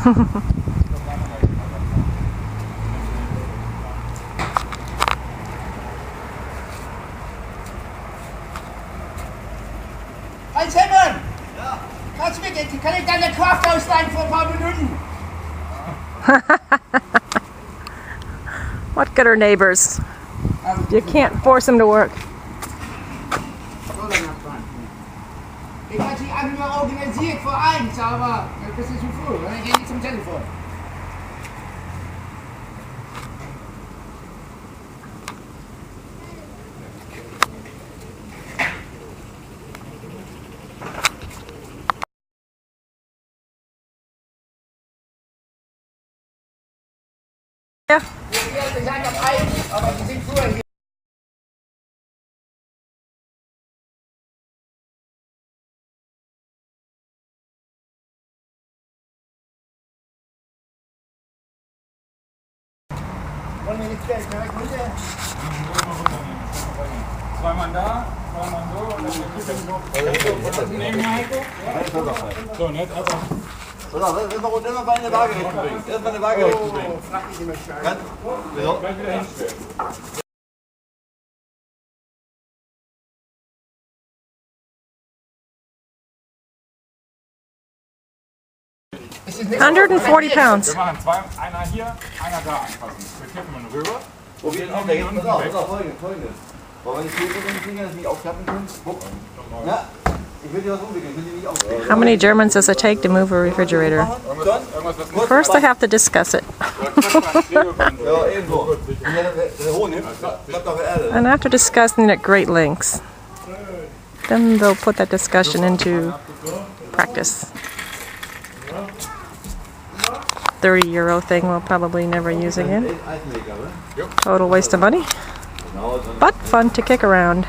Hi Simon! Ja? Kannst du mir, kann ich deine Kraft ausleihen für ein paar Minuten? What good are neighbors? You can't force them to work. Ich hatte die einfach mal organisiert vor 1, aber das ist zu früh. Dann gehe ich zum Telefon. Ja. Wir sagen am 1, aber die sind früher hier. Wollen wir nicht Geld direkt runter? Zweimal da, zweimal so und dann nehmen Heiko. So, nicht einfach. Immer bei eine Waage bringen. Erstmal eine Waage bringen. Frag mich immer stark. Gleich wieder hinstellen. £140. Wir machen zwei, einer hier, einer da anfassen. Wir kippen ihn rüber. Probieren auch, da hinten pass auf, folgendes. Aber wenn ich hier mit den Fingern nicht aufklappen kann, ja, ich will dir was umwickeln, ich will die nicht aufklappen. How many Germans does it take to move a refrigerator? First, I have to discuss it. Ja, ebenso. Der Honig bleibt auf der Erde. And after discussing it at great lengths, then they'll put that discussion into practice. €30 thing we'll probably never use again. Total waste of money, but fun to kick around.